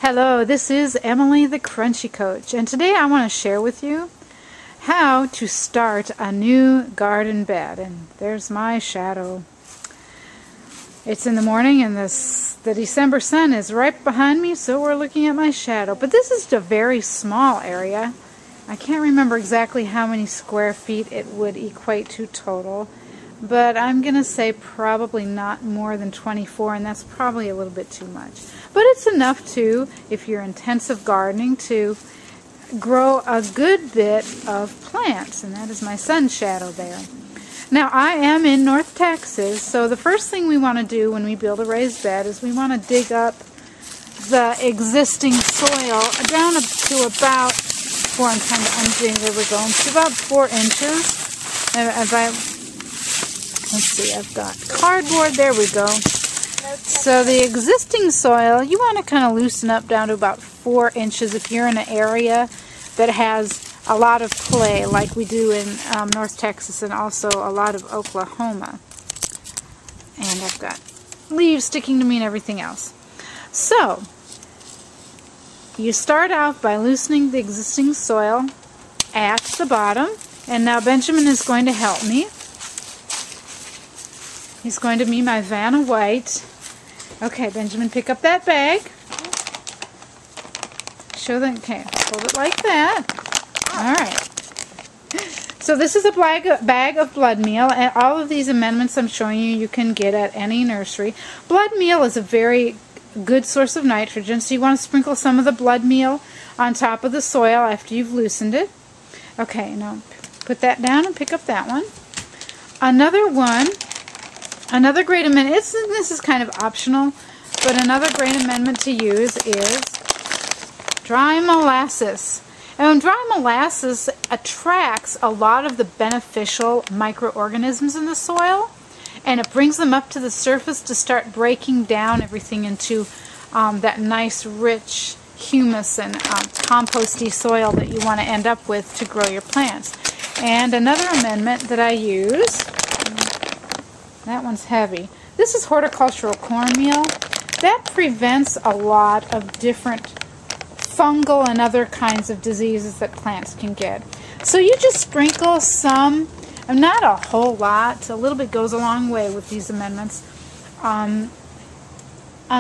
Hello, this is Emily the Crunchy Coach, and today I want to share with you how to start a new garden bed. And there's my shadow. It's in the morning and the December sun is right behind me, so we're looking at my shadow. But this is a very small area. I can't remember exactly how many square feet it would equate to total, but I'm going to say probably not more than 24, and that's probably a little bit too much. But it's enough to, if you're intensive gardening, to grow a good bit of plants, and that is my sun's shadow there. Now, I am in North Texas, so the first thing we want to do when we build a raised bed is we want to dig up the existing soil down to about, I'm trying to undo, there we go, to about 4 inches. Let's see, I've got cardboard, there we go. So the existing soil, you want to kind of loosen up down to about 4 inches if you're in an area that has a lot of clay, like we do in North Texas and also a lot of Oklahoma. And I've got leaves sticking to me and everything else. So, you start out by loosening the existing soil at the bottom. And now Benjamin is going to help me. He's going to be my Vanna White. Okay, Benjamin, pick up that bag. Show them, okay, hold it like that. Alright. So this is a bag of blood meal, and all of these amendments I'm showing you can get at any nursery. Blood meal is a very good source of nitrogen, so you want to sprinkle some of the blood meal on top of the soil after you've loosened it. Okay, now put that down and pick up that one. Another great amendment, this is kind of optional, but another great amendment to use is dry molasses. And dry molasses attracts a lot of the beneficial microorganisms in the soil, and it brings them up to the surface to start breaking down everything into that nice, rich humus and composty soil that you want to end up with to grow your plants. And another amendment that I use, that one's heavy. This is horticultural cornmeal. That prevents a lot of different fungal and other kinds of diseases that plants can get. So you just sprinkle some, not a whole lot, a little bit goes a long way with these amendments, on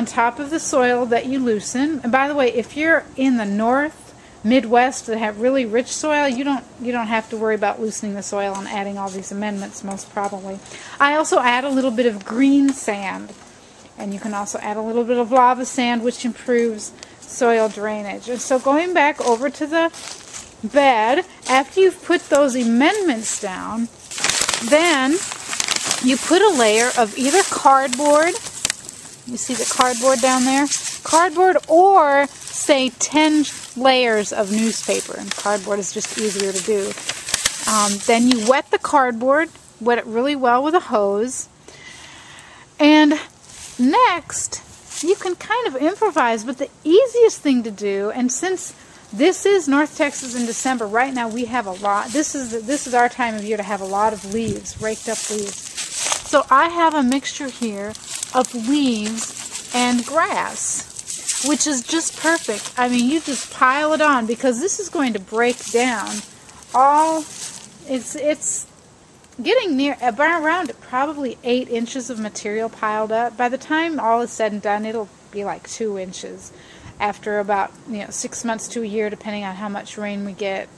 top of the soil that you loosen. And by the way, if you're in the north, Midwest that have really rich soil, you don't have to worry about loosening the soil and adding all these amendments, most probably. I also add a little bit of green sand, and you can also add a little bit of lava sand, which improves soil drainage. And so going back over to the bed, after you've put those amendments down, then you put a layer of either cardboard, you see the cardboard down there? Cardboard, or say 10 layers of newspaper, and cardboard is just easier to do. Then you wet the cardboard, wet it really well with a hose, and next you can kind of improvise, but the easiest thing to do, and since this is North Texas in December, right now we have a lot, this is our time of year to have a lot of leaves, raked up leaves. So I have a mixture here of leaves and grass, which is just perfect. I mean, you just pile it on, because this is going to break down all, it's getting near, around probably 8 inches of material piled up. By the time all is said and done, it'll be like 2 inches after about 6 months to a year, depending on how much rain we get,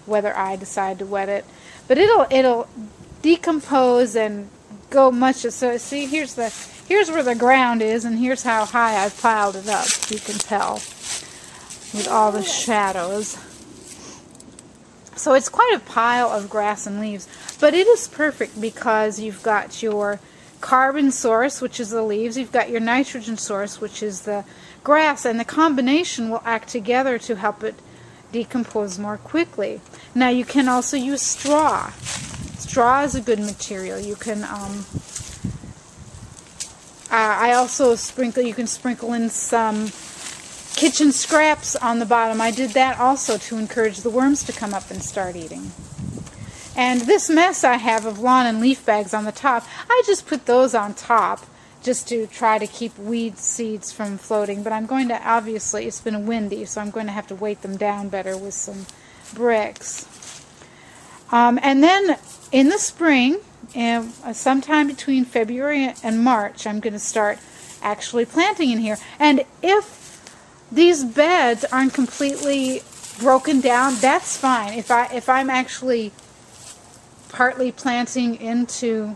whether I decide to wet it. But it'll decompose and go much. So see, here's where the ground is, and here's how high I've piled it up. You can tell with all the shadows. So it's quite a pile of grass and leaves, but it is perfect because you've got your carbon source, which is the leaves, you've got your nitrogen source, which is the grass, and the combination will act together to help it decompose more quickly. Now you can also use straw. Straw is a good material. You can I also you can sprinkle in some kitchen scraps on the bottom. I did that also to encourage the worms to come up and start eating. And this mess I have of lawn and leaf bags on the top, I just put those on top just to try to keep weed seeds from floating. But I'm going to, obviously, it's been windy, so I'm going to have to weight them down better with some bricks. And then in the spring, sometime between February and March, I'm going to start actually planting in here. And if these beds aren't completely broken down, that's fine. If I'm actually partly planting into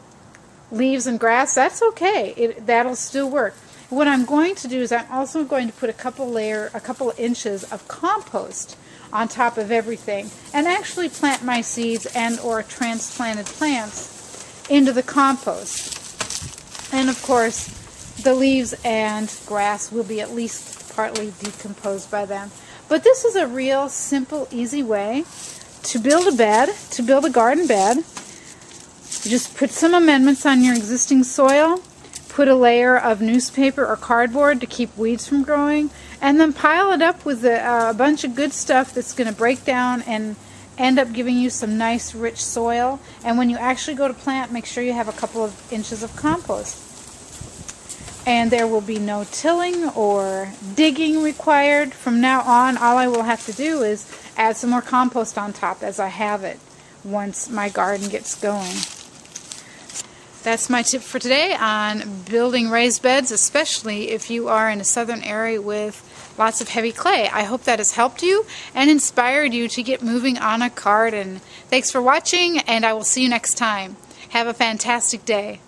leaves and grass, that's okay. That'll still work. What I'm going to do is I'm also going to put a couple inches of compost on top of everything, and actually plant my seeds and or transplanted plants into the compost. And of course, the leaves and grass will be at least partly decomposed by then. But this is a real simple, easy way to build a bed, to build a garden bed. You just put some amendments on your existing soil, put a layer of newspaper or cardboard to keep weeds from growing, and then pile it up with a bunch of good stuff that's going to break down and end up giving you some nice rich soil. And when you actually go to plant, make sure you have a couple of inches of compost. And there will be no tilling or digging required. From now on, all I will have to do is add some more compost on top as I have it once my garden gets going. That's my tip for today on building raised beds, especially if you are in a southern area with lots of heavy clay. I hope that has helped you and inspired you to get moving on a garden. Thanks for watching, and I will see you next time. Have a fantastic day.